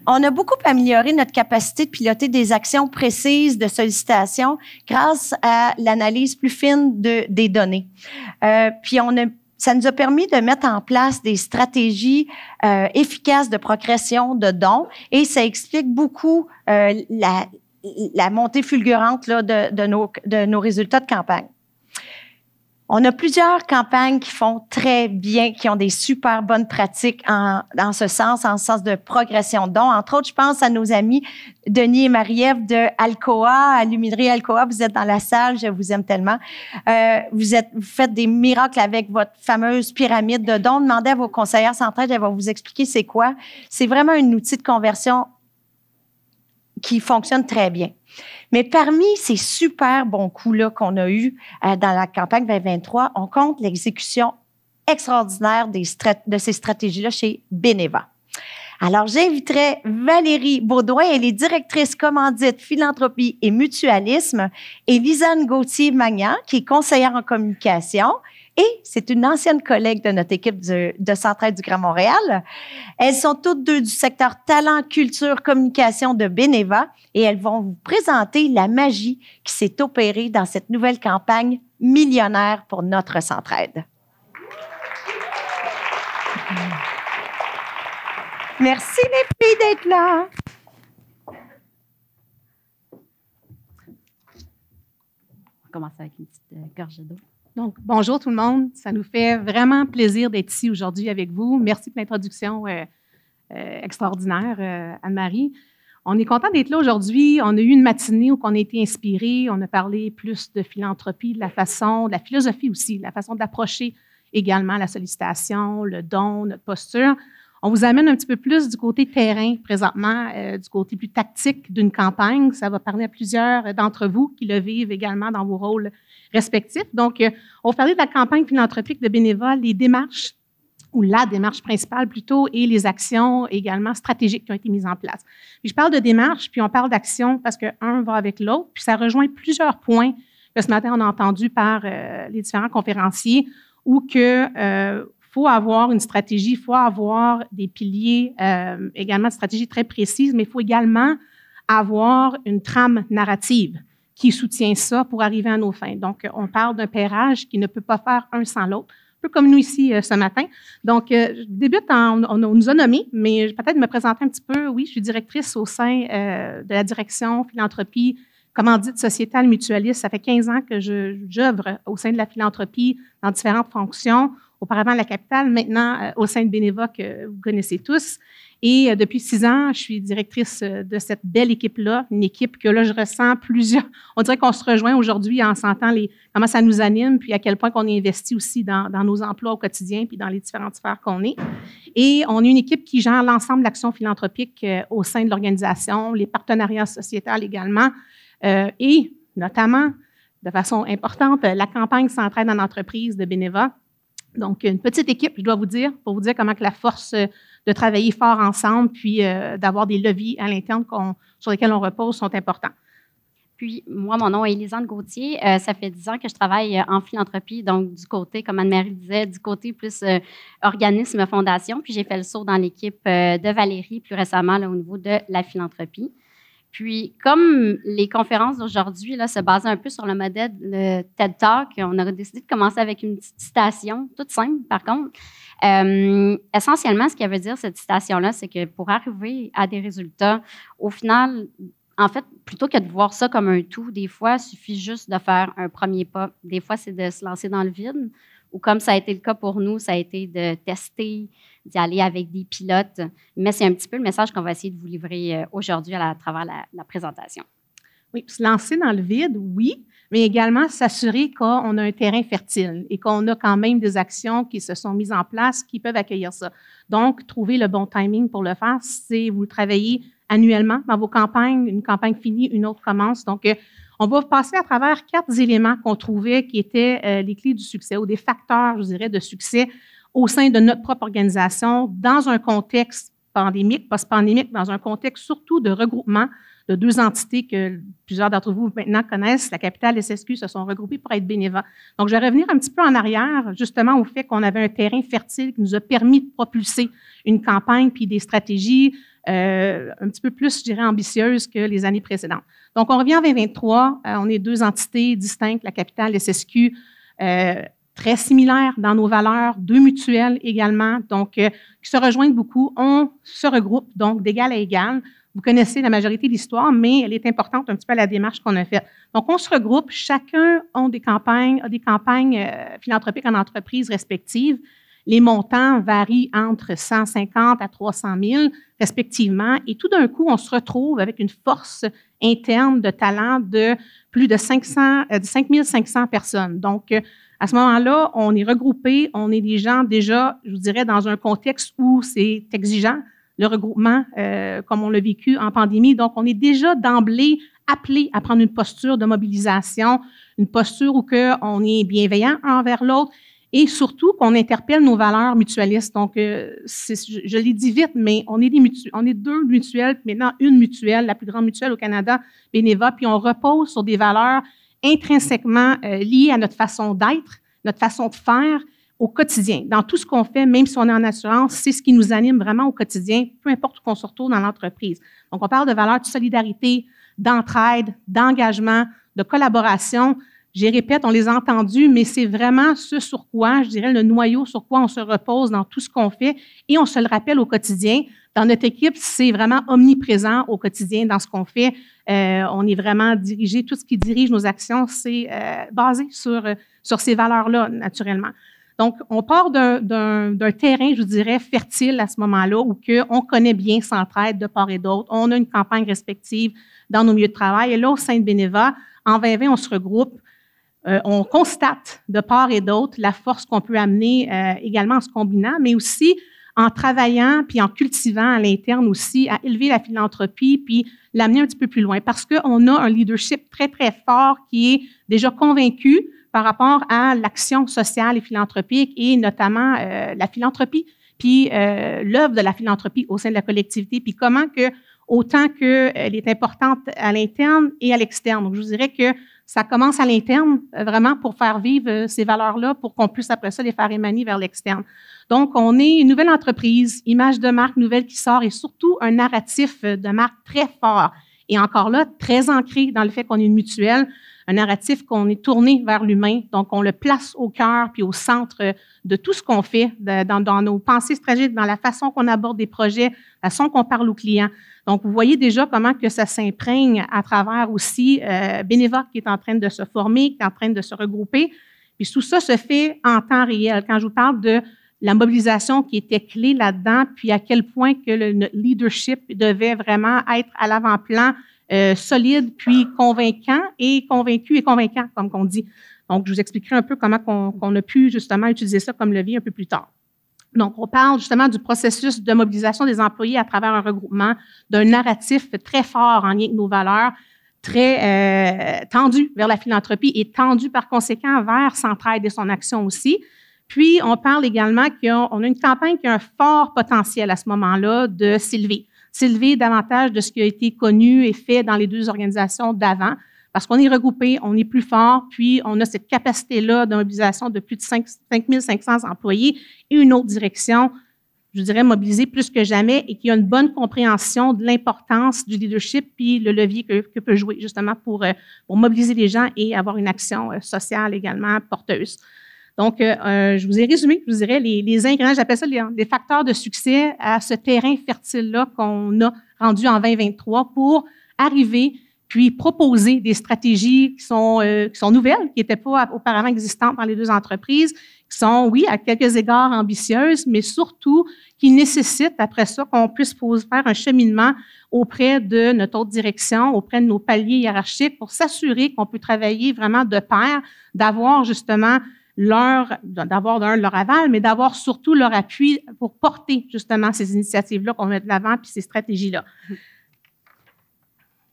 On a beaucoup amélioré notre capacité de piloter des actions précises de sollicitation grâce à l'analyse plus fine des données. Puis ça nous a permis de mettre en place des stratégies efficaces de progression de dons et ça explique beaucoup la montée fulgurante là, de nos résultats de campagne. On a plusieurs campagnes qui font très bien, qui ont des super bonnes pratiques dans ce sens, en sens de progression de dons. Entre autres, je pense à nos amis Denis et Marie-Ève de Alcoa, Aluminerie Alcoa. Vous êtes dans la salle, je vous aime tellement. Vous faites des miracles avec votre fameuse pyramide de dons. Demandez à vos conseillères centrales, elles vont vous expliquer c'est quoi. C'est vraiment un outil de conversion qui fonctionne très bien. Mais parmi ces super bons coups-là qu'on a eus dans la campagne 2023, on compte l'exécution extraordinaire de ces stratégies-là chez Beneva. Alors, j'inviterai Valérie Baudouin, elle est directrice commandite, philanthropie et mutualisme, et Lisanne Gauthier-Magnan, qui est conseillère en communication, et c'est une ancienne collègue de notre équipe de Centraide du Grand Montréal. Elles sont toutes deux du secteur talent, culture, communication de Beneva et elles vont vous présenter la magie qui s'est opérée dans cette nouvelle campagne millionnaire pour notre Centraide. Merci les filles d'être là. On va commencer avec une petite gorgée d'eau. Donc, bonjour tout le monde. Ça nous fait vraiment plaisir d'être ici aujourd'hui avec vous. Merci pour l'introduction extraordinaire, Anne-Marie. On est content d'être là aujourd'hui. On a eu une matinée où on a été inspirés. On a parlé plus de philanthropie, de la philosophie aussi, de la façon d'approcher également la sollicitation, le don, notre posture. On vous amène un petit peu plus du côté terrain présentement, du côté plus tactique d'une campagne. Ça va parler à plusieurs d'entre vous qui le vivent également dans vos rôles respectifs. Donc, on va parler de la campagne philanthropique de Beneva, les démarches, ou la démarche principale plutôt, et les actions également stratégiques qui ont été mises en place. Puis je parle de démarche, puis on parle d'action parce qu'un va avec l'autre, puis ça rejoint plusieurs points que ce matin on a entendu par les différents conférenciers, où que faut avoir une stratégie, il faut avoir des piliers, également de stratégie très précise, mais il faut également avoir une trame narrative qui soutient ça pour arriver à nos fins. Donc, on parle d'un pairage qui ne peut pas faire un sans l'autre, un peu comme nous ici ce matin. Donc, je débute, on nous a nommés, mais peut-être me présenter un petit peu. Oui, je suis directrice au sein de la direction philanthropie, commandite sociétale mutualiste. Ça fait 15 ans que j'œuvre au sein de la philanthropie dans différentes fonctions. Auparavant, à la capitale, maintenant au sein de Beneva que vous connaissez tous. Et depuis 6 ans, je suis directrice de cette belle équipe-là, une équipe que là, je ressens plusieurs. On dirait qu'on se rejoint aujourd'hui en sentant comment ça nous anime, puis à quel point qu'on est investi aussi dans nos emplois au quotidien, puis dans les différentes sphères qu'on est. Et on est une équipe qui gère l'ensemble de l'action philanthropique au sein de l'organisation, les partenariats sociétals également, et notamment, de façon importante, la campagne Centraide en entreprise de Beneva. Donc, une petite équipe, je dois vous dire, pour vous dire comment que la force de travailler fort ensemble, puis d'avoir des leviers à l'interne sur lesquels on repose sont importants. Puis, moi, mon nom est Lisanne Gauthier. Ça fait 10 ans que je travaille en philanthropie, donc du côté, comme Anne-Marie disait, du côté plus organisme, fondation. Puis, j'ai fait le saut dans l'équipe de Valérie, plus récemment, là, au niveau de la philanthropie. Puis, comme les conférences d'aujourd'hui se basaient un peu sur le modèle de TED Talk, on a décidé de commencer avec une petite citation, toute simple par contre. Essentiellement, ce qu'elle veut dire, cette citation-là, c'est que pour arriver à des résultats, au final, en fait, plutôt que de voir ça comme un tout, des fois, il suffit juste de faire un premier pas. Des fois, c'est de se lancer dans le vide, ou comme ça a été le cas pour nous, ça a été de tester, d'y aller avec des pilotes. Mais c'est un petit peu le message qu'on va essayer de vous livrer aujourd'hui à travers la présentation. Oui, se lancer dans le vide, oui, mais également s'assurer qu'on a un terrain fertile et qu'on a quand même des actions qui se sont mises en place qui peuvent accueillir ça. Donc, trouver le bon timing pour le faire, c'est vous travaillez annuellement dans vos campagnes, une campagne finie, une autre commence. Donc, on va passer à travers 4 éléments qu'on trouvait qui étaient les clés du succès ou des facteurs, je dirais, de succès au sein de notre propre organisation dans un contexte pandémique, post-pandémique, dans un contexte surtout de regroupement de 2 entités que plusieurs d'entre vous maintenant connaissent, la capitale et SSQ, se sont regroupées pour être Beneva. Donc, je vais revenir un petit peu en arrière, justement, au fait qu'on avait un terrain fertile qui nous a permis de propulser une campagne puis des stratégies un petit peu plus, je dirais, ambitieuse que les années précédentes. Donc, on revient en 2023. On est deux entités distinctes, la capitale, SSQ, très similaires dans nos valeurs, deux mutuelles également, donc qui se rejoignent beaucoup. On se regroupe donc d'égal à égal. Vous connaissez la majorité de l'histoire, mais elle est importante un petit peu à la démarche qu'on a faite. Donc, on se regroupe, chacun a des campagnes philanthropiques en entreprises respectives. Les montants varient entre 150 à 300 000 respectivement, et tout d'un coup, on se retrouve avec une force interne de talent de plus de 5 500 personnes. Donc, à ce moment-là, on est regroupés, on est des gens déjà, je vous dirais, dans un contexte où c'est exigeant, le regroupement, comme on l'a vécu en pandémie. Donc, on est déjà d'emblée appelé à prendre une posture de mobilisation, une posture où on est bienveillant envers l'autre et surtout qu'on interpelle nos valeurs mutualistes. Donc, je l'ai dit vite, mais on est deux mutuelles, maintenant une mutuelle, la plus grande mutuelle au Canada, Beneva, puis on repose sur des valeurs intrinsèquement liées à notre façon d'être, notre façon de faire, au quotidien. Dans tout ce qu'on fait, même si on est en assurance, c'est ce qui nous anime vraiment au quotidien, peu importe où qu'on se retrouve dans l'entreprise. Donc, on parle de valeurs de solidarité, d'entraide, d'engagement, de collaboration. Je répète, on les a entendus, mais c'est vraiment ce sur quoi, je dirais, le noyau sur quoi on se repose dans tout ce qu'on fait et on se le rappelle au quotidien. Dans notre équipe, c'est vraiment omniprésent au quotidien dans ce qu'on fait. On est vraiment dirigé, tout ce qui dirige nos actions, c'est basé sur ces valeurs-là, naturellement. Donc, on part d'un terrain, je vous dirais, fertile à ce moment-là, où on connaît bien Centraide de part et d'autre. On a une campagne respective dans nos milieux de travail. Et là, au sein de Beneva, en 2020, on se regroupe. On constate de part et d'autre la force qu'on peut amener également en se combinant, mais aussi en travaillant puis en cultivant à l'interne aussi, à élever la philanthropie puis l'amener un petit peu plus loin. Parce qu'on a un leadership très, très fort qui est déjà convaincu par rapport à l'action sociale et philanthropique et notamment la philanthropie, puis l'œuvre de la philanthropie au sein de la collectivité, puis comment que, autant qu'elle est importante à l'interne et à l'externe. Donc, je vous dirais que ça commence à l'interne, vraiment, pour faire vivre ces valeurs-là, pour qu'on puisse après ça les faire émaner vers l'externe. Donc, on est une nouvelle entreprise, image de marque nouvelle qui sort et surtout un narratif de marque très fort. Et encore là, très ancré dans le fait qu'on est une mutuelle, un narratif qu'on est tourné vers l'humain, donc on le place au cœur puis au centre de tout ce qu'on fait, dans nos pensées stratégiques, dans la façon qu'on aborde des projets, la façon qu'on parle aux clients. Donc, vous voyez déjà comment que ça s'imprègne à travers aussi Beneva qui est en train de se former, qui est en train de se regrouper. Puis tout ça se fait en temps réel. Quand je vous parle de la mobilisation qui était clé là-dedans, puis à quel point que notre leadership devait vraiment être à l'avant-plan, solide, puis convaincant et convaincu et convaincant, comme on dit. Donc, je vous expliquerai un peu comment qu'on a pu justement utiliser ça comme levier un peu plus tard. Donc, on parle justement du processus de mobilisation des employés à travers un regroupement, d'un narratif très fort en lien avec nos valeurs, très tendu vers la philanthropie et tendu par conséquent vers Centraide et son action aussi. Puis, on parle également qu'on a une campagne qui a un fort potentiel à ce moment-là de s'élever davantage de ce qui a été connu et fait dans les deux organisations d'avant, parce qu'on est regroupé, on est plus fort, puis on a cette capacité-là de mobilisation de plus de 5 500 employés et une autre direction, je dirais, mobilisée plus que jamais et qui a une bonne compréhension de l'importance du leadership puis le levier que peut jouer justement pour mobiliser les gens et avoir une action sociale également porteuse. Donc, je vous ai résumé, je vous dirais, les ingrédients, j'appelle ça les facteurs de succès à ce terrain fertile-là qu'on a rendu en 2023 pour arriver puis proposer des stratégies qui sont nouvelles, qui n'étaient pas auparavant existantes dans les deux entreprises, qui sont, oui, à quelques égards ambitieuses, mais surtout qui nécessitent, après ça, qu'on puisse faire un cheminement auprès de notre autre direction, auprès de nos paliers hiérarchiques pour s'assurer qu'on peut travailler vraiment de pair, d'avoir justement leur aval, mais d'avoir surtout leur appui pour porter justement ces initiatives-là qu'on met de l'avant puis ces stratégies-là.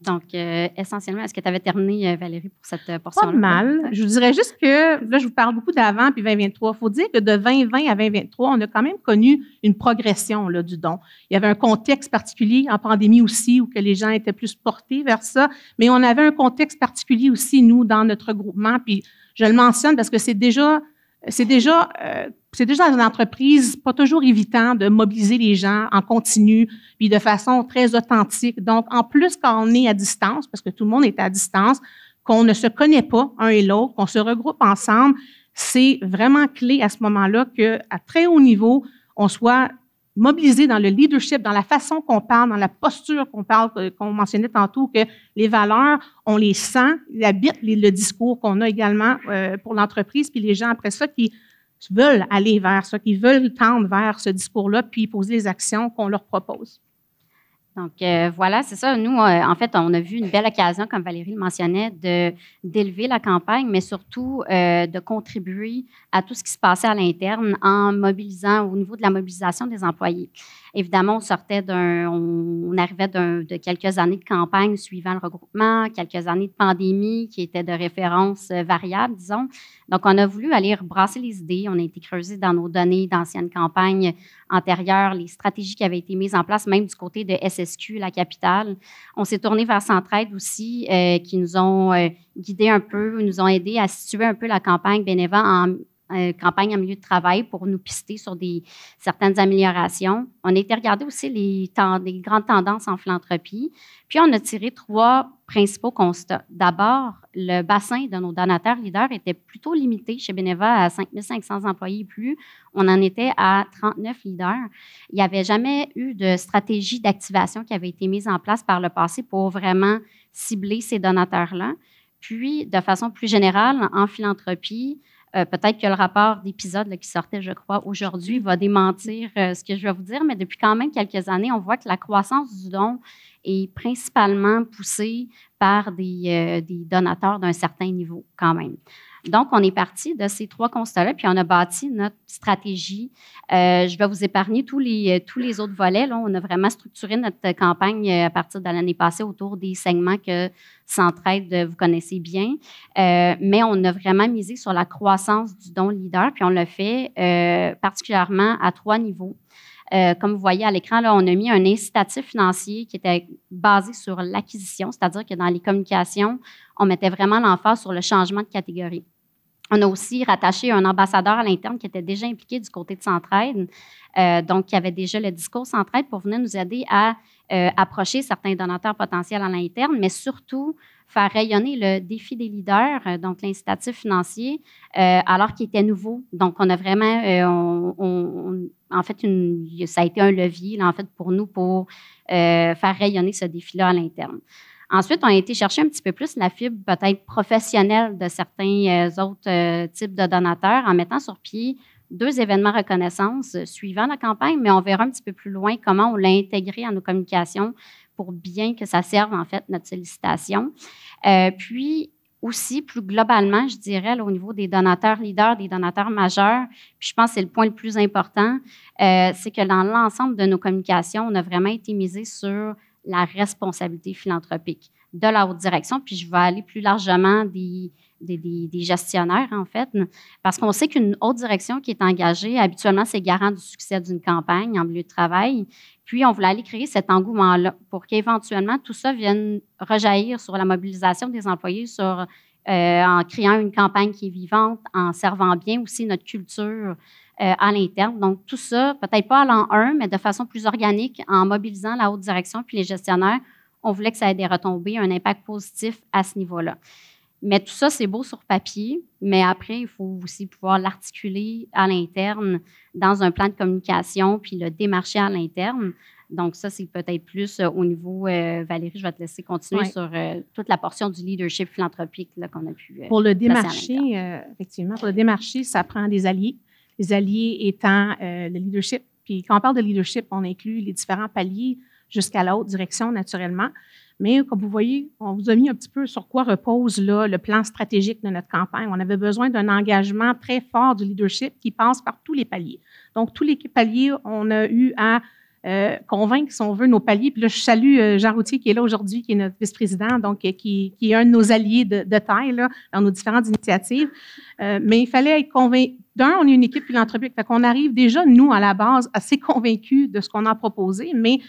Donc, essentiellement, est-ce que tu avais terminé, Valérie, pour cette portion-là? Pas mal. Je vous dirais juste que, là, je vous parle beaucoup d'avant puis 2023. Il faut dire que de 2020 à 2023, on a quand même connu une progression là, du don. Il y avait un contexte particulier en pandémie aussi où que les gens étaient plus portés vers ça, mais on avait un contexte particulier aussi, nous, dans notre regroupement. Puis je le mentionne parce que c'est déjà c'est déjà dans une entreprise pas toujours évident de mobiliser les gens en continu, puis de façon très authentique. Donc, en plus, quand on est à distance, parce que tout le monde est à distance, qu'on ne se connaît pas un et l'autre, qu'on se regroupe ensemble, c'est vraiment clé à ce moment-là qu'à très haut niveau, on soit mobilisé dans le leadership, dans la façon qu'on parle, dans la posture qu'on parle, qu'on mentionnait tantôt, que les valeurs, on les sent, ils habitent le discours qu'on a également pour l'entreprise, puis les gens après ça qui veulent aller vers ça, qui veulent tendre vers ce discours-là, puis poser les actions qu'on leur propose. Donc, voilà, c'est ça. Nous, en fait, on a vu une belle occasion, comme Valérie le mentionnait, d'élever la campagne, mais surtout de contribuer à tout ce qui se passait à l'interne en mobilisant, au niveau de la mobilisation des employés. Évidemment, on arrivait de quelques années de campagne suivant le regroupement, quelques années de pandémie qui étaient de référence variables, disons. Donc, on a voulu aller rebrasser les idées. On a été creusé dans nos données d'anciennes campagnes antérieures, les stratégies qui avaient été mises en place, même du côté de SSQ, la capitale. On s'est tourné vers Centraide aussi, qui nous ont guidés un peu, nous ont aidés à situer un peu la campagne Beneva en campagne en milieu de travail pour nous pister sur certaines améliorations. On a été regarder aussi les grandes tendances en philanthropie. Puis, on a tiré 3 principaux constats. D'abord, le bassin de nos donateurs leaders était plutôt limité chez Beneva à 5 500 employés et plus. On en était à 39 leaders. Il n'y avait jamais eu de stratégie d'activation qui avait été mise en place par le passé pour vraiment cibler ces donateurs-là. Puis, de façon plus générale, en philanthropie, peut-être que le rapport d'épisode qui sortait, je crois, aujourd'hui va démentir ce que je vais vous dire, mais depuis quand même quelques années, on voit que la croissance du don est principalement poussée par des donateurs d'un certain niveau quand même. Donc, on est parti de ces 3 constats-là, puis on a bâti notre stratégie. Je vais vous épargner tous les autres volets. Là. On a vraiment structuré notre campagne à partir de l'année passée autour des segments que Centraide, vous connaissez bien. Mais on a vraiment misé sur la croissance du don leader, puis on l'a fait particulièrement à 3 niveaux. Comme vous voyez à l'écran, là, on a mis un incitatif financier qui était basé sur l'acquisition, c'est-à-dire que dans les communications, on mettait vraiment l'emphase sur le changement de catégorie. On a aussi rattaché un ambassadeur à l'interne qui était déjà impliqué du côté de Centraide, donc qui avait déjà le discours Centraide pour venir nous aider à approcher certains donateurs potentiels à l'interne, mais surtout faire rayonner le défi des leaders, donc l'incitatif financier, alors qu'il était nouveau. Donc, on a vraiment, en fait, ça a été un levier, là, en fait, pour nous, pour faire rayonner ce défi-là à l'interne. Ensuite, on a été chercher un petit peu plus la fibre peut-être professionnelle de certains autres types de donateurs en mettant sur pied 2 événements reconnaissance suivant la campagne, mais on verra un petit peu plus loin comment on l'a intégré à nos communications pour bien que ça serve, en fait, notre sollicitation. Puis, aussi, plus globalement, je dirais, là, au niveau des donateurs leaders, des donateurs majeurs, puis je pense que c'est le point le plus important, c'est que dans l'ensemble de nos communications, on a vraiment été misé sur la responsabilité philanthropique de la haute direction, puis je vais aller plus largement des gestionnaires, en fait, parce qu'on sait qu'une haute direction qui est engagée, habituellement, c'est garant du succès d'une campagne en milieu de travail. Puis, on voulait aller créer cet engouement-là pour qu'éventuellement, tout ça vienne rejaillir sur la mobilisation des employés, en créant une campagne qui est vivante, en servant bien aussi notre culture à l'interne. Donc, tout ça, peut-être pas à l'an 1, mais de façon plus organique, en mobilisant la haute direction puis les gestionnaires, on voulait que ça ait des retombées, un impact positif à ce niveau-là. Mais tout ça, c'est beau sur papier, mais après, il faut aussi pouvoir l'articuler à l'interne dans un plan de communication puis le démarcher à l'interne. Donc, ça, c'est peut-être plus au niveau, Valérie, je vais te laisser continuer sur toute la portion du leadership philanthropique là, qu'on a pu pour le démarcher, effectivement, pour le démarcher, ça prend des alliés. Les alliés étant le leadership. Puis quand on parle de leadership, on inclut les différents paliers jusqu'à la haute direction, naturellement. Mais comme vous voyez, on vous a mis un petit peu sur quoi repose là, le plan stratégique de notre campagne. On avait besoin d'un engagement très fort du leadership qui passe par tous les paliers. Donc, tous les paliers, on a eu à convaincre, si on veut, nos paliers. Puis là, je salue Jean Routhier qui est là aujourd'hui, qui est notre vice-président, donc qui est un de nos alliés de taille là, dans nos différentes initiatives. Mais il fallait être on est une équipe philanthropique. Fait qu'on arrive déjà, nous, à la base, assez convaincus de ce qu'on a proposé, mais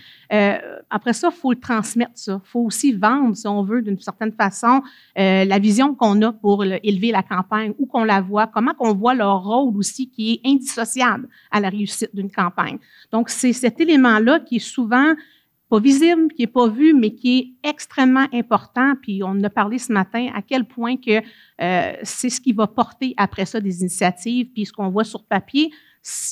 après ça, il faut le transmettre, ça. Il faut aussi vendre, si on veut, d'une certaine façon, la vision qu'on a pour élever la campagne, où qu'on la voit, comment qu'on voit leur rôle aussi qui est indissociable à la réussite d'une campagne. Donc, c'est cet élément-là qui est souvent pas visible, qui n'est pas vu, mais qui est extrêmement important. Puis on en a parlé ce matin à quel point que c'est ce qui va porter après ça des initiatives. Puis ce qu'on voit sur papier,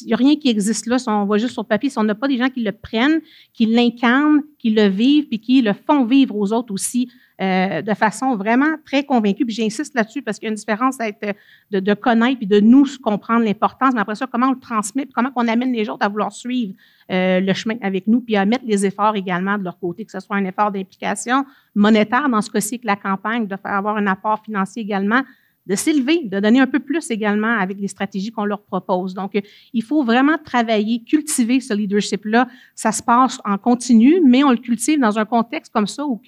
il n'y a rien qui existe là. Si on voit juste sur papier, si on n'a pas des gens qui le prennent, qui l'incarnent, qui le vivent, puis qui le font vivre aux autres aussi de façon vraiment très convaincue. Puis j'insiste là-dessus parce qu'il y a une différence de connaître puis de nous comprendre l'importance, mais après ça, comment on le transmet, puis comment on amène les autres à vouloir suivre le chemin avec nous, puis à mettre les efforts également de leur côté, que ce soit un effort d'implication monétaire, dans ce cas-ci avec la campagne, de faire avoir un apport financier également, de s'élever, de donner un peu plus également avec les stratégies qu'on leur propose. Donc, il faut vraiment travailler, cultiver ce leadership-là. Ça se passe en continu, mais on le cultive dans un contexte comme ça où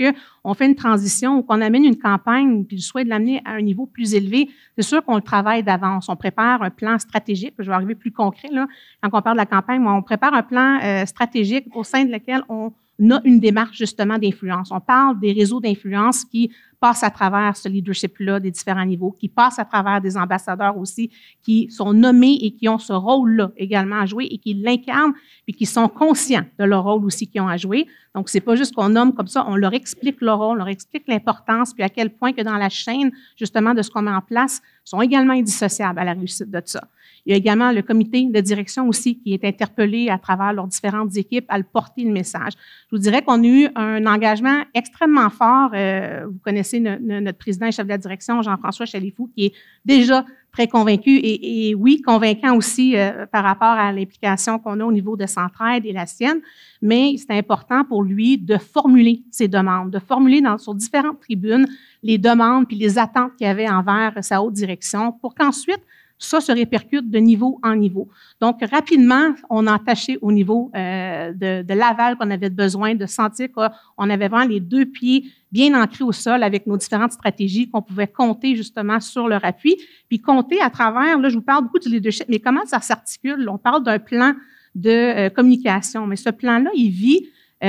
on fait une transition, où on amène une campagne, puis le souhait de l'amener à un niveau plus élevé. C'est sûr qu'on le travaille d'avance. On prépare un plan stratégique. Je vais arriver plus concret, là, quand on parle de la campagne, mais on prépare un plan stratégique au sein de lequel on a une démarche justement d'influence. On parle des réseaux d'influence qui passent à travers ce leadership-là des différents niveaux, qui passent à travers des ambassadeurs aussi qui sont nommés et qui ont ce rôle-là également à jouer et qui l'incarnent et qui sont conscients de leur rôle aussi qu'ils ont à jouer. Donc, c'est pas juste qu'on nomme comme ça, on leur explique leur rôle, on leur explique l'importance, puis à quel point que dans la chaîne, justement, de ce qu'on met en place, sont également indissociables à la réussite de ça. Il y a également le comité de direction aussi qui est interpellé à travers leurs différentes équipes à le porter le message. Je vous dirais qu'on a eu un engagement extrêmement fort. Vous connaissez notre président et chef de la direction, Jean-François Chalifou, qui est déjà très convaincu et oui, convaincant aussi par rapport à l'implication qu'on a au niveau de Centraide et la sienne, mais c'est important pour lui de formuler ses demandes, de formuler sur différentes tribunes les demandes puis les attentes qu'il y avait envers sa haute direction pour qu'ensuite, ça se répercute de niveau en niveau. Donc, rapidement, on a attaché au niveau de l'aval qu'on avait besoin, de sentir qu'on avait vraiment les deux pieds bien ancrés au sol avec nos différentes stratégies, qu'on pouvait compter justement sur leur appui, puis compter à travers, là, je vous parle beaucoup du leadership, mais comment ça s'articule? On parle d'un plan de communication, mais ce plan-là, il vit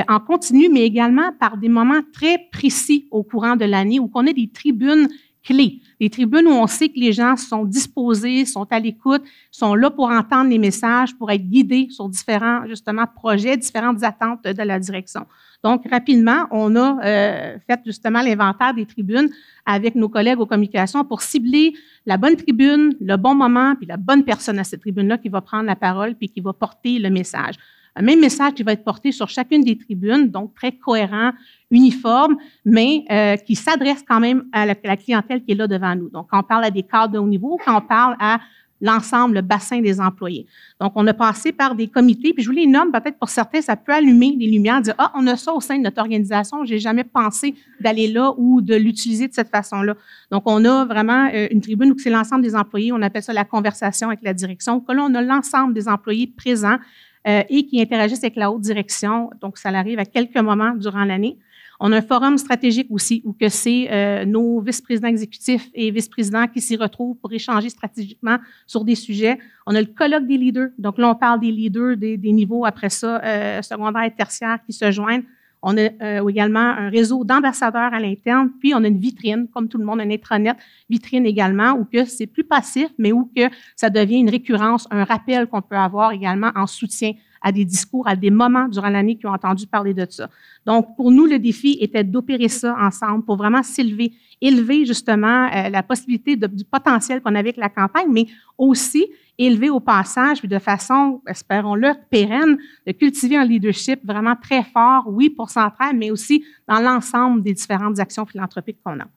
en continu, mais également par des moments très précis au courant de l'année où on a des tribunes clés. Des tribunes où on sait que les gens sont disposés, sont à l'écoute, sont là pour entendre les messages, pour être guidés sur différents, justement, projets, différentes attentes de la direction. Donc, rapidement, on a fait justement l'inventaire des tribunes avec nos collègues aux communications pour cibler la bonne tribune, le bon moment, puis la bonne personne à cette tribune-là qui va prendre la parole puis qui va porter le message. Un même message qui va être porté sur chacune des tribunes, donc très cohérent, uniforme, mais qui s'adresse quand même à la clientèle qui est là devant nous. Donc, quand on parle à des cadres de haut niveau, quand on parle à l'ensemble, le bassin des employés. Donc, on a passé par des comités, puis je vous les nomme, peut-être pour certains, ça peut allumer des lumières, dire « Ah, on a ça au sein de notre organisation, j'ai jamais pensé d'aller là ou de l'utiliser de cette façon-là. » Donc, on a vraiment une tribune où c'est l'ensemble des employés, on appelle ça la conversation avec la direction, que là, on a l'ensemble des employés présents et qui interagissent avec la haute direction. Donc, ça arrive à quelques moments durant l'année. On a un forum stratégique aussi où que c'est nos vice-présidents exécutifs et vice-présidents qui s'y retrouvent pour échanger stratégiquement sur des sujets. On a le colloque des leaders. Donc là, on parle des leaders des niveaux après ça, secondaires et tertiaires qui se joignent. On a également un réseau d'ambassadeurs à l'interne, puis on a une vitrine, comme tout le monde, un intranet, vitrine également, où que c'est plus passif, mais où que ça devient une récurrence, un rappel qu'on peut avoir également en soutien à des discours, à des moments durant l'année qui ont entendu parler de ça. Donc, pour nous, le défi était d'opérer ça ensemble pour vraiment s'élever, élever justement la possibilité du potentiel qu'on avait avec la campagne, mais aussi élever au passage, puis de façon, espérons-le, pérenne, de cultiver un leadership vraiment très fort, oui, pour Centraide, mais aussi dans l'ensemble des différentes actions philanthropiques qu'on a.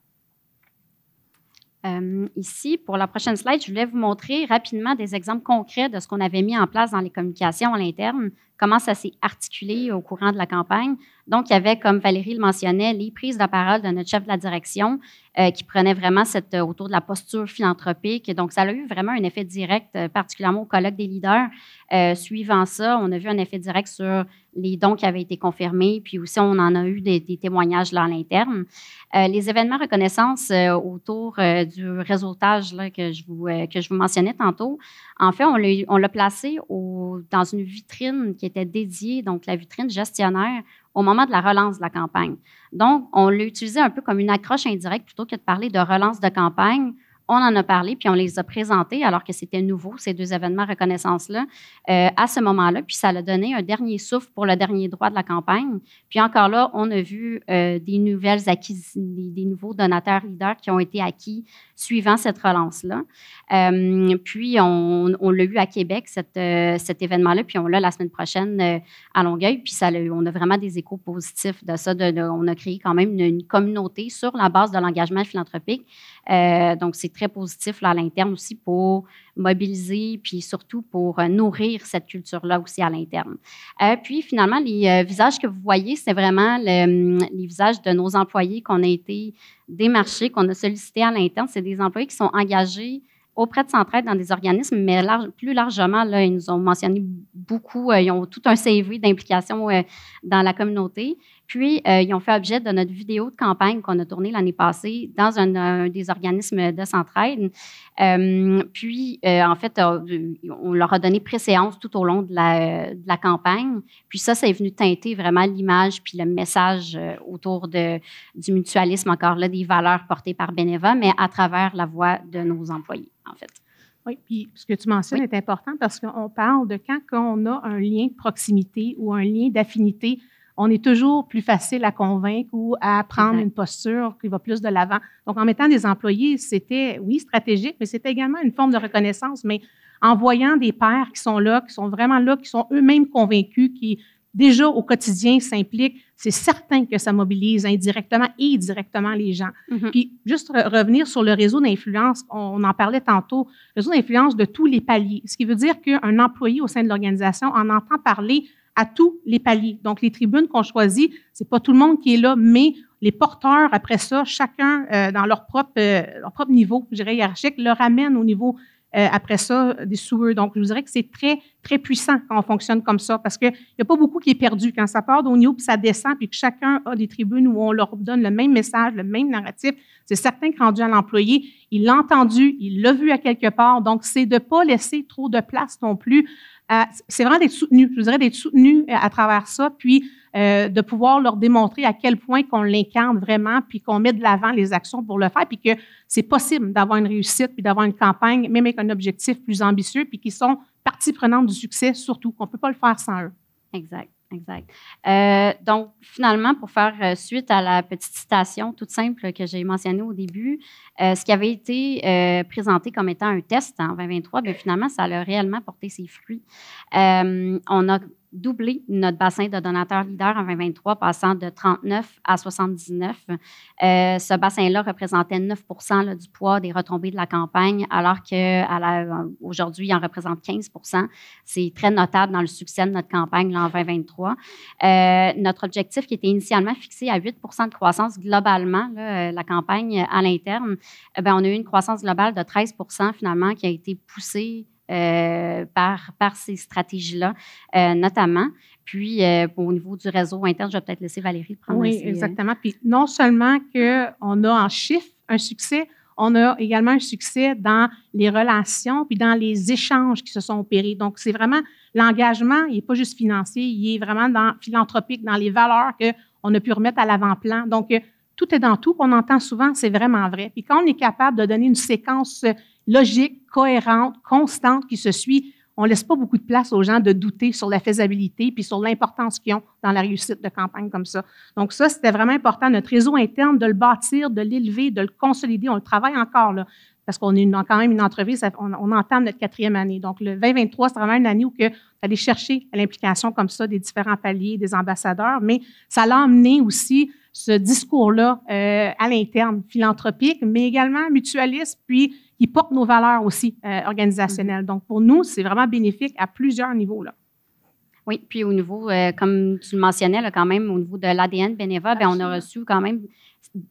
Ici, pour la prochaine slide, je voulais vous montrer rapidement des exemples concrets de ce qu'on avait mis en place dans les communications à l'interne. comment ça s'est articulé au courant de la campagne. Donc, il y avait, comme Valérie le mentionnait, les prises de parole de notre chef de la direction qui prenait vraiment autour de la posture philanthropique. Donc, ça a eu vraiment un effet direct, particulièrement au colloque des leaders. Suivant ça, on a vu un effet direct sur les dons qui avaient été confirmés, puis aussi, on en a eu des témoignages là, à l'interne. Les événements reconnaissance autour du réseautage là, que je vous mentionnais tantôt, en fait, on l'a placé dans une vitrine qui était dédiée, donc la vitrine gestionnaire, au moment de la relance de la campagne. Donc, on l'a utilisé un peu comme une accroche indirecte plutôt que de parler de relance de campagne. On en a parlé, puis on les a présentés alors que c'était nouveau, ces 2 événements reconnaissance-là, à ce moment-là. Puis ça a donné un dernier souffle pour le dernier droit de la campagne. Puis encore là, on a vu des nouveaux donateurs leaders qui ont été acquis suivant cette relance-là. Puis on l'a eu à Québec, cet événement-là, puis on l'a la semaine prochaine à Longueuil. Puis on a vraiment des échos positifs de ça. On a créé quand même une communauté sur la base de l'engagement philanthropique. Donc, c'est très positif là, à l'interne aussi pour mobiliser, puis surtout pour nourrir cette culture-là aussi à l'interne. Puis, finalement, les visages que vous voyez, c'est vraiment les visages de nos employés qu'on a été démarchés, qu'on a sollicités à l'interne. C'est des employés qui sont engagés auprès de Centraide dans des organismes, mais plus largement, là, ils nous ont mentionné beaucoup, ils ont tout un CV d'implication dans la communauté. Puis, ils ont fait objet de notre vidéo de campagne qu'on a tournée l'année passée dans un des organismes de Centraide. Puis, en fait, on leur a donné préséance tout au long de la campagne. Puis ça est venu teinter vraiment l'image puis le message autour du mutualisme, encore là, des valeurs portées par Beneva, mais à travers la voix de nos employés, en fait. Oui, puis ce que tu mentionnes est important parce qu'on parle de quand on a un lien de proximité ou un lien d'affinité, on est toujours plus facile à convaincre ou à prendre une posture qui va plus de l'avant. Donc, en mettant des employés, c'était, oui, stratégique, mais c'était également une forme de reconnaissance. Mais en voyant des pairs qui sont là, qui sont vraiment là, qui sont eux-mêmes convaincus, qui déjà au quotidien s'impliquent, c'est certain que ça mobilise indirectement et directement les gens. Mm-hmm. Puis, juste revenir sur le réseau d'influence, on en parlait tantôt, le réseau d'influence de tous les paliers, ce qui veut dire qu'un employé au sein de l'organisation en entend parler à tous les paliers. Donc, les tribunes qu'on choisit, c'est pas tout le monde qui est là, mais les porteurs, après ça, chacun dans leur propre niveau, je dirais hiérarchique, le ramène au niveau, après ça, des sous eux. Donc, je vous dirais que c'est très, très puissant quand on fonctionne comme ça, parce qu'il n'y a pas beaucoup qui est perdu. Quand ça part d'au niveau, puis ça descend, puis que chacun a des tribunes où on leur donne le même message, le même narratif, c'est certain que rendu à l'employé, il l'a entendu, il l'a vu à quelque part. Donc, c'est de ne pas laisser trop de place non plus. C'est vraiment d'être soutenu, je vous dirais d'être soutenu à travers ça, puis de pouvoir leur démontrer à quel point qu'on l'incarne vraiment, puis qu'on met de l'avant les actions pour le faire, puis que c'est possible d'avoir une réussite, puis d'avoir une campagne, même avec un objectif plus ambitieux, puis qu'ils sont partie prenante du succès, surtout, qu'on ne peut pas le faire sans eux. Exact. Exact. Donc, finalement, pour faire suite à la petite citation toute simple que j'ai mentionnée au début, ce qui avait été présenté comme étant un test en 2023, bien, finalement, ça a réellement porté ses fruits. On a doublé notre bassin de donateurs leaders en 2023, passant de 39 à 79. Ce bassin-là représentait 9 là, du poids des retombées de la campagne, alors qu'aujourd'hui, il en représente 15 C'est très notable dans le succès de notre campagne là, en 2023. Notre objectif, qui était initialement fixé à 8 de croissance globalement, là, la campagne à l'interne, on a eu une croissance globale de 13 finalement qui a été poussée par ces stratégies-là, notamment. Puis, au niveau du réseau interne, je vais peut-être laisser Valérie prendre. Oui, exactement. Puis, non seulement qu'on a en chiffres un succès, on a également un succès dans les relations puis dans les échanges qui se sont opérés. Donc, c'est vraiment l'engagement, il n'est pas juste financier, il est vraiment philanthropique, dans les valeurs qu'on a pu remettre à l'avant-plan. Donc, tout est dans tout, qu'on entend souvent, c'est vraiment vrai. Puis quand on est capable de donner une séquence logique, cohérente, constante qui se suit, on ne laisse pas beaucoup de place aux gens de douter sur la faisabilité puis sur l'importance qu'ils ont dans la réussite de campagne comme ça. Donc ça, c'était vraiment important, notre réseau interne, de le bâtir, de l'élever, de le consolider. On le travaille encore, là, parce qu'on est quand même une entreprise, on entame notre 4e année. Donc le 2023, c'est vraiment une année où on allait chercher l'implication comme ça des différents paliers, des ambassadeurs, mais ça l'a amené aussi ce discours-là à l'interne, philanthropique, mais également mutualiste, puis qui porte nos valeurs aussi organisationnelles. Donc, pour nous, c'est vraiment bénéfique à plusieurs niveaux, là. Oui, puis au niveau, comme tu le mentionnais, là, quand même, au niveau de l'ADN Beneva, on a reçu quand même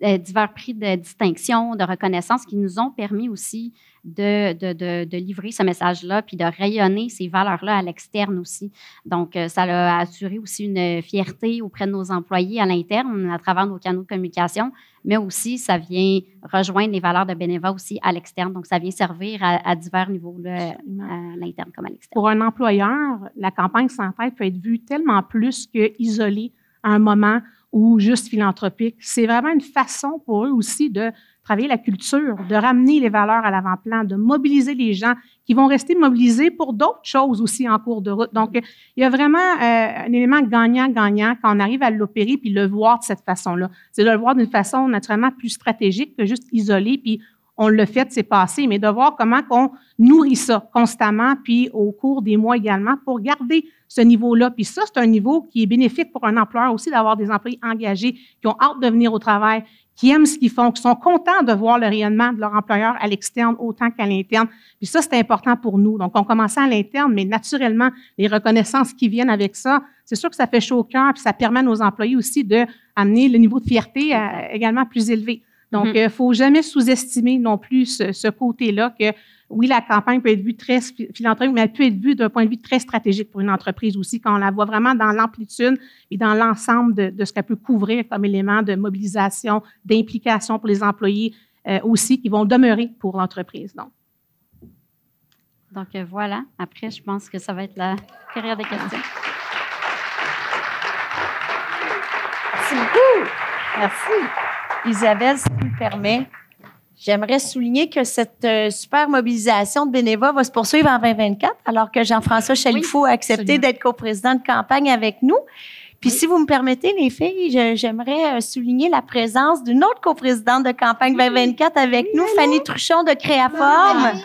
divers prix de distinction, de reconnaissance qui nous ont permis aussi de livrer ce message-là puis de rayonner ces valeurs-là à l'externe aussi. Donc, ça a assuré aussi une fierté auprès de nos employés à l'interne à travers nos canaux de communication, mais aussi, ça vient rejoindre les valeurs de Beneva aussi à l'externe. Donc, ça vient servir à divers niveaux, là, à l'interne comme à l'externe. Pour un employeur, la campagne Sans Tête peut être vue tellement plus qu'isolée à un moment ou juste philanthropique. C'est vraiment une façon pour eux aussi de travailler la culture, de ramener les valeurs à l'avant-plan, de mobiliser les gens qui vont rester mobilisés pour d'autres choses aussi en cours de route. Donc, il y a vraiment un élément gagnant-gagnant quand on arrive à l'opérer puis le voir de cette façon-là. C'est de le voir d'une façon naturellement plus stratégique que juste isolée, puis on l'a fait, c'est passé, mais de voir comment on nourrit ça constamment, puis au cours des mois également, pour garder ce niveau-là. Puis ça, c'est un niveau qui est bénéfique pour un employeur aussi d'avoir des employés engagés, qui ont hâte de venir au travail, qui aiment ce qu'ils font, qui sont contents de voir le rayonnement de leur employeur à l'externe autant qu'à l'interne. Puis ça, c'est important pour nous. Donc, on commençait à l'interne, mais naturellement, les reconnaissances qui viennent avec ça, c'est sûr que ça fait chaud au cœur, puis ça permet à nos employés aussi d'amener le niveau de fierté également plus élevé. Donc, il ne faut jamais sous-estimer non plus ce côté-là que, oui, la campagne peut être vue très philanthropique, mais elle peut être vue d'un point de vue très stratégique pour une entreprise aussi, quand on la voit vraiment dans l'amplitude et dans l'ensemble de ce qu'elle peut couvrir comme élément de mobilisation, d'implication pour les employés aussi, qui vont demeurer pour l'entreprise. Donc, voilà. Après, je pense que ça va être la période des questions. Merci beaucoup. Merci. Isabelle, si tu me permets, j'aimerais souligner que cette super mobilisation de Beneva va se poursuivre en 2024, alors que Jean-François Chalifou a accepté d'être coprésident de campagne avec nous. Puis si vous me permettez, les filles, j'aimerais souligner la présence d'une autre coprésidente de campagne 2024 avec nous, Fanny Truchon de Créaforme.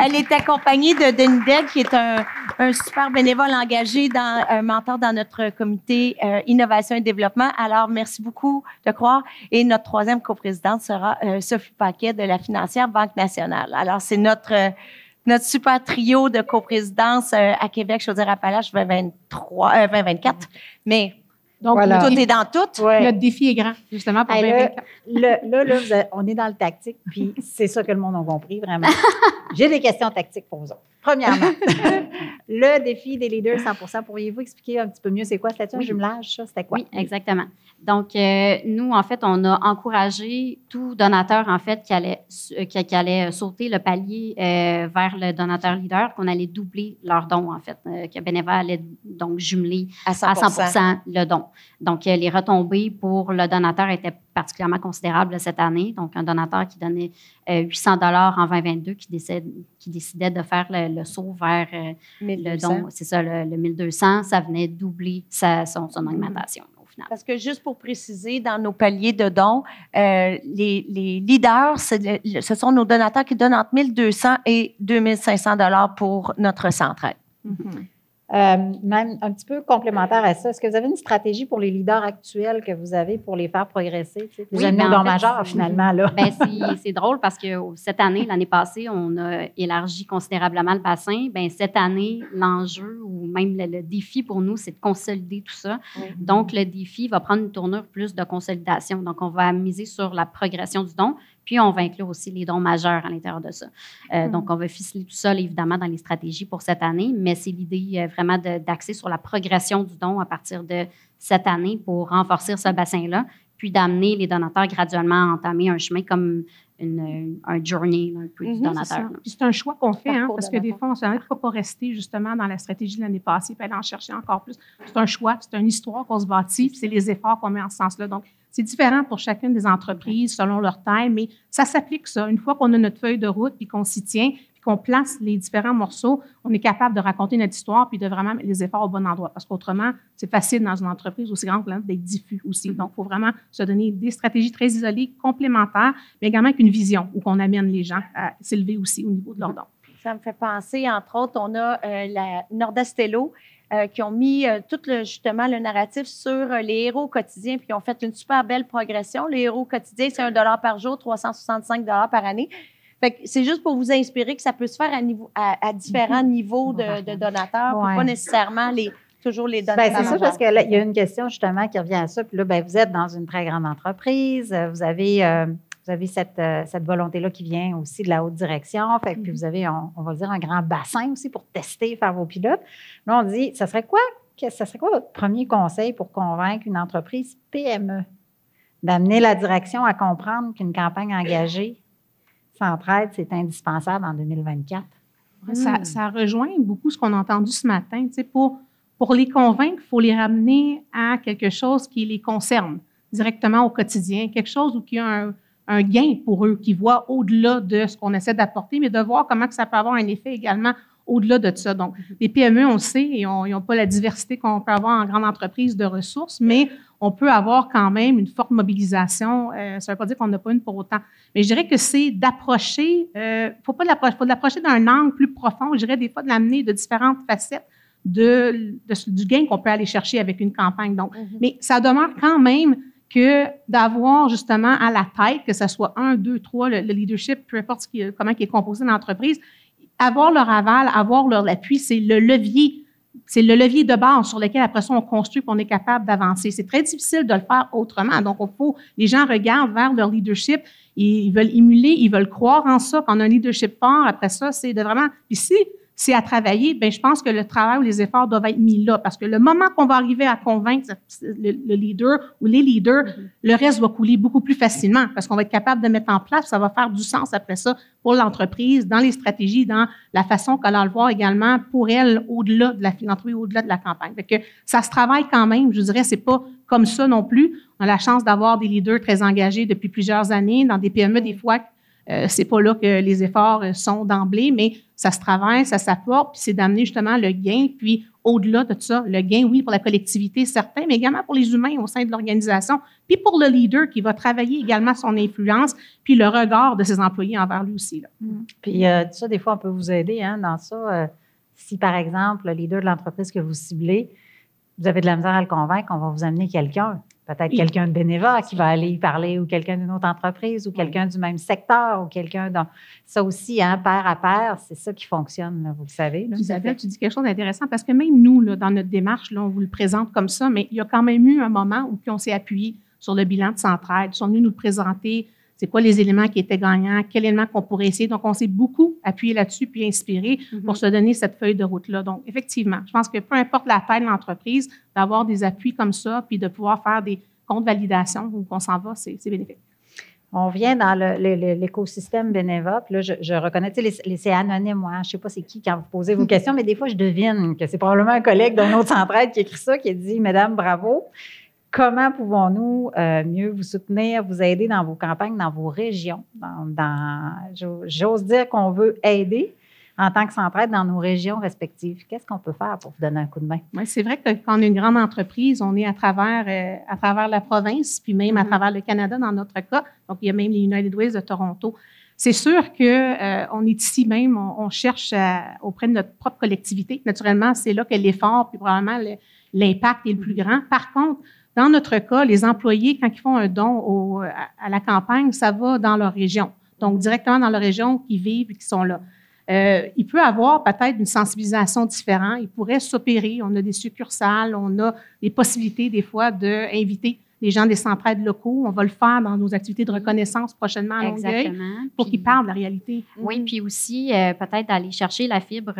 Elle est accompagnée de Denis Degg, qui est un super bénévole engagé, un mentor dans notre comité Innovation et Développement. Alors, merci beaucoup de croire. Et notre troisième coprésidente sera Sophie Paquet de la Financière Banque Nationale. Alors, c'est notre super trio de coprésidence à Québec, Chaudière-Appalaches 2024. Mais donc, voilà. Tout est dans tout. Ouais. Notre défi est grand, justement, pour 2024. Là, on est dans le tactique, puis c'est ça que le monde a compris, vraiment. J'ai des questions tactiques pour vous autres. Premièrement, le défi des leaders 100%, pourriez-vous expliquer un petit peu mieux c'est quoi? C'était un jumelage, ça? C'était quoi? Oui, exactement. Donc, nous, en fait, on a encouragé tout donateur, en fait, qui allait sauter le palier vers le donateur leader, qu'on allait doubler leur don, en fait, que Beneva allait donc jumeler à 100% le don. Donc, les retombées pour le donateur étaient particulièrement considérables cette année. Donc, un donateur qui donnait 800 $ en 2022, qui décidait de faire le saut vers le don, c'est ça, le 1200, ça venait doubler son augmentation. Parce que juste pour préciser, dans nos paliers de dons, les leaders, ce sont nos donateurs qui donnent entre 1 200 et 2 500 $ pour notre centre. Même un petit peu complémentaire à ça, est-ce que vous avez une stratégie pour les leaders actuels que vous avez pour les faire progresser? Les jeunes leaders majeurs, finalement. Là. C'est drôle parce que cette année, l'année passée, on a élargi considérablement le bassin. Cette année, l'enjeu ou même le défi pour nous, c'est de consolider tout ça. Donc, le défi va prendre une tournure plus de consolidation. Donc, on va miser sur la progression du don, puis on va inclure aussi les dons majeurs à l'intérieur de ça. Donc, on va ficeler tout ça, évidemment, dans les stratégies pour cette année, mais c'est l'idée vraiment d'axer sur la progression du don à partir de cette année pour renforcer ce bassin-là, puis d'amener les donateurs graduellement à entamer un chemin comme un journey un peu du donateur. C'est un choix qu'on fait, parce que des fois, on se dit qu'il ne faut pas rester justement dans la stratégie de l'année passée puis aller en chercher encore plus. C'est un choix, c'est une histoire qu'on se bâtit, puis c'est les efforts qu'on met en ce sens-là. Donc, c'est différent pour chacune des entreprises selon leur taille, mais ça s'applique ça. Une fois qu'on a notre feuille de route puis qu'on s'y tient, puis qu'on place les différents morceaux, on est capable de raconter notre histoire puis de vraiment mettre les efforts au bon endroit. Parce qu'autrement, c'est facile dans une entreprise aussi grande que l'autre d'être diffus aussi. Donc, il faut vraiment se donner des stratégies très isolées, complémentaires, mais également avec une vision où on amène les gens à s'élever aussi au niveau de leur don. Ça me fait penser, entre autres, on a la Nordastello qui ont mis justement le narratif sur les héros quotidiens, puis ils ont fait une super belle progression. Les héros quotidiens, c'est $1 par jour, 365 $ par année. Fait que c'est juste pour vous inspirer que ça peut se faire à différents niveaux de donateurs, puis pas nécessairement toujours les données. Bien, c'est ça, parce qu'il y a une question justement qui revient à ça. Puis là, bien, vous êtes dans une très grande entreprise. Vous avez cette volonté-là qui vient aussi de la haute direction. Fait que, puis vous avez, on va dire, un grand bassin aussi pour tester, faire vos pilotes. Là, on dit, ça serait quoi votre premier conseil pour convaincre une entreprise PME d'amener la direction à comprendre qu'une campagne engagée Centraide, c'est indispensable en 2024? Ça rejoint beaucoup ce qu'on a entendu ce matin. Tu sais, pour les convaincre, il faut les ramener à quelque chose qui les concerne directement au quotidien, quelque chose où il y a un gain pour eux, qui voient au-delà de ce qu'on essaie d'apporter, mais de voir comment que ça peut avoir un effet également au-delà de ça. Donc, les PME, on le sait, ils n'ont pas la diversité qu'on peut avoir en grande entreprise de ressources, mais on peut avoir quand même une forte mobilisation. Ça ne veut pas dire qu'on n'a pas une pour autant. Mais je dirais que c'est d'approcher, faut l'approcher d'un angle plus profond, je dirais des fois de l'amener de différentes facettes du gain qu'on peut aller chercher avec une campagne. Donc, mais ça demeure quand même que d'avoir justement à la tête, que ce soit 1, 2, 3, le leadership, peu importe comment il est composé dans l'entreprise, avoir leur aval, avoir leur appui, c'est le levier de base sur lequel, après ça, on construit et on est capable d'avancer. C'est très difficile de le faire autrement. Donc, les gens regardent vers leur leadership, ils veulent émuler, ils veulent croire en ça. Quand on a un leadership fort, après ça, c'est de vraiment... Puis si c'est à travailler, bien, je pense que le travail ou les efforts doivent être mis là, parce que le moment qu'on va arriver à convaincre le leader ou les leaders, le reste va couler beaucoup plus facilement, parce qu'on va être capable de mettre en place, ça va faire du sens après ça pour l'entreprise, dans les stratégies, dans la façon qu'elle va le voir également pour elle, au-delà de la philanthropie, au-delà de la campagne. Fait que ça se travaille quand même, je dirais, c'est pas comme ça non plus. On a la chance d'avoir des leaders très engagés depuis plusieurs années, dans des PME, des fois, c'est pas là que les efforts sont d'emblée, mais ça se travaille, ça s'apporte, puis c'est d'amener justement le gain, puis au-delà de ça, le gain, oui, pour la collectivité, certain, mais également pour les humains au sein de l'organisation, puis pour le leader qui va travailler également son influence, puis le regard de ses employés envers lui aussi. Là. Puis ça, des fois, on peut vous aider dans ça. Si, par exemple, le leader de l'entreprise que vous ciblez, vous avez de la misère à le convaincre, on va vous amener quelqu'un. Peut-être quelqu'un de bénévole qui va aller y parler, ou quelqu'un d'une autre entreprise, ou quelqu'un du même secteur, ou quelqu'un dans... Ça aussi, pair à pair, c'est ça qui fonctionne, là, vous le savez. Là. Isabelle, tu dis quelque chose d'intéressant, parce que même nous, là, dans notre démarche, là, on vous le présente comme ça, mais il y a quand même eu un moment où on s'est appuyé sur le bilan de Centraide. Ils sont venus nous le présenter, c'est quoi les éléments qui étaient gagnants, quels éléments qu'on pourrait essayer. Donc, on s'est beaucoup appuyé là-dessus, puis inspiré pour se donner cette feuille de route-là. Donc, effectivement, je pense que peu importe la taille de l'entreprise, d'avoir des appuis comme ça, puis de pouvoir faire des comptes validation où on s'en va, c'est bénéfique. On vient dans l'écosystème bénévole. Là, je reconnais, tu sais, c'est anonyme, moi. Je ne sais pas c'est qui quand vous posez vos questions, mais des fois, je devine que c'est probablement un collègue d'un autre Centraide qui écrit ça, qui a dit « Mesdames, bravo. Comment pouvons-nous mieux vous soutenir, vous aider dans vos campagnes, dans vos régions? » J'ose dire qu'on veut aider en tant que Centraide dans nos régions respectives. Qu'est-ce qu'on peut faire pour vous donner un coup de main? Oui, c'est vrai que quand on est une grande entreprise, on est à travers la province, puis même à travers le Canada dans notre cas. Donc, il y a même les United Ways de Toronto. C'est sûr qu'on est ici même, on cherche auprès de notre propre collectivité. Naturellement, c'est là que l'effort, puis probablement l'impact est le plus grand. Par contre, dans notre cas, les employés, quand ils font un don à la campagne, ça va dans leur région. Donc, directement dans leur région qu'ils vivent et qui sont là. Il peut avoir peut-être une sensibilisation différente. Il pourrait s'opérer. On a des succursales, on a des possibilités des fois d'inviter les gens des Centraides locaux. On va le faire dans nos activités de reconnaissance prochainement à Longueuil pour qu'ils parlent de la réalité. Oui, puis aussi peut-être d'aller chercher la fibre,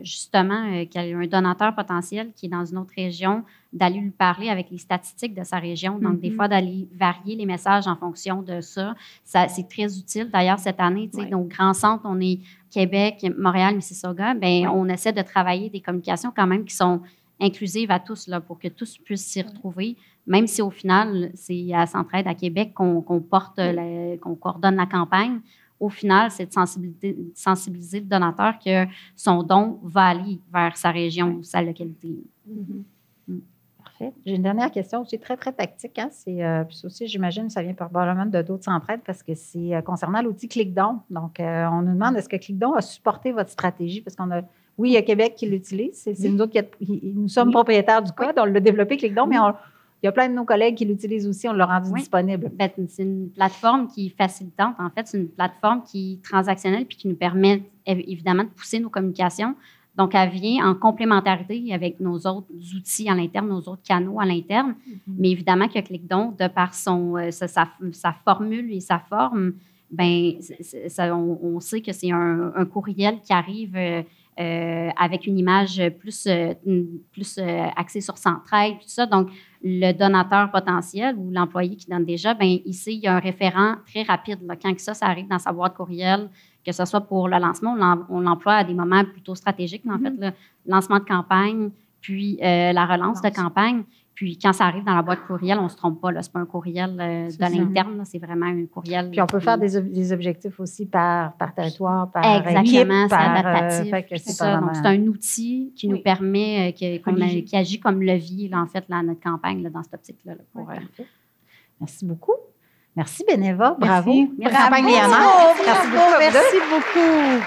justement, qu'il y a un donateur potentiel qui est dans une autre région, d'aller lui parler avec les statistiques de sa région. Donc, des fois, d'aller varier les messages en fonction de ça. C'est très utile. D'ailleurs, cette année, tu sais, nos grands centres, on est Québec, Montréal, Mississauga, bien, on essaie de travailler des communications quand même qui sont inclusives à tous, là, pour que tous puissent s'y retrouver, même si au final, c'est à Centraide, à Québec, qu'on coordonne la campagne. Au final, c'est de sensibiliser le donateur que son don va aller vers sa région, sa localité. Parfait. J'ai une dernière question aussi très, très tactique. Hein? Puis aussi, j'imagine que ça vient probablement de d'autres Centraides parce que c'est concernant l'outil ClickDon. Donc, on nous demande est-ce que ClickDon a supporté votre stratégie? Parce qu'on a, oui, il y a Québec qui l'utilise. C'est nous autres nous sommes propriétaires du code. On l'a développé, ClickDon, mais il y a plein de nos collègues qui l'utilisent aussi. On l'a rendu disponible. Bien, c'est une plateforme qui est facilitante. En fait, c'est une plateforme qui est transactionnelle puis qui nous permet évidemment de pousser nos communications Donc, elle vient en complémentarité avec nos autres outils à l'interne, nos autres canaux à l'interne. Mais évidemment que ClickDon, de par sa formule et sa forme, ben, on sait que c'est un courriel qui arrive avec une image plus axée sur Centraide, tout ça. Donc, le donateur potentiel ou l'employé qui donne déjà, ben ici, il y a un référent très rapide. Là. Quand ça arrive dans sa boîte courriel, que ce soit pour le lancement, on l'emploie à des moments plutôt stratégiques, en fait, le lancement de campagne, puis la relance de campagne. Puis quand ça arrive dans la boîte courriel, on ne se trompe pas. Ce n'est pas un courriel de l'interne, c'est vraiment un courriel. Puis on peut faire des objectifs aussi par territoire, par exactement, équipe. C'est adaptatif. C'est ça. Donc, c'est un outil qui nous permet, qui agit comme levier, là, en fait, là, notre campagne là, dans cette optique-là. Merci beaucoup. Merci, Beneva. Bravo. Merci. Campagne millionnaire. Merci beaucoup.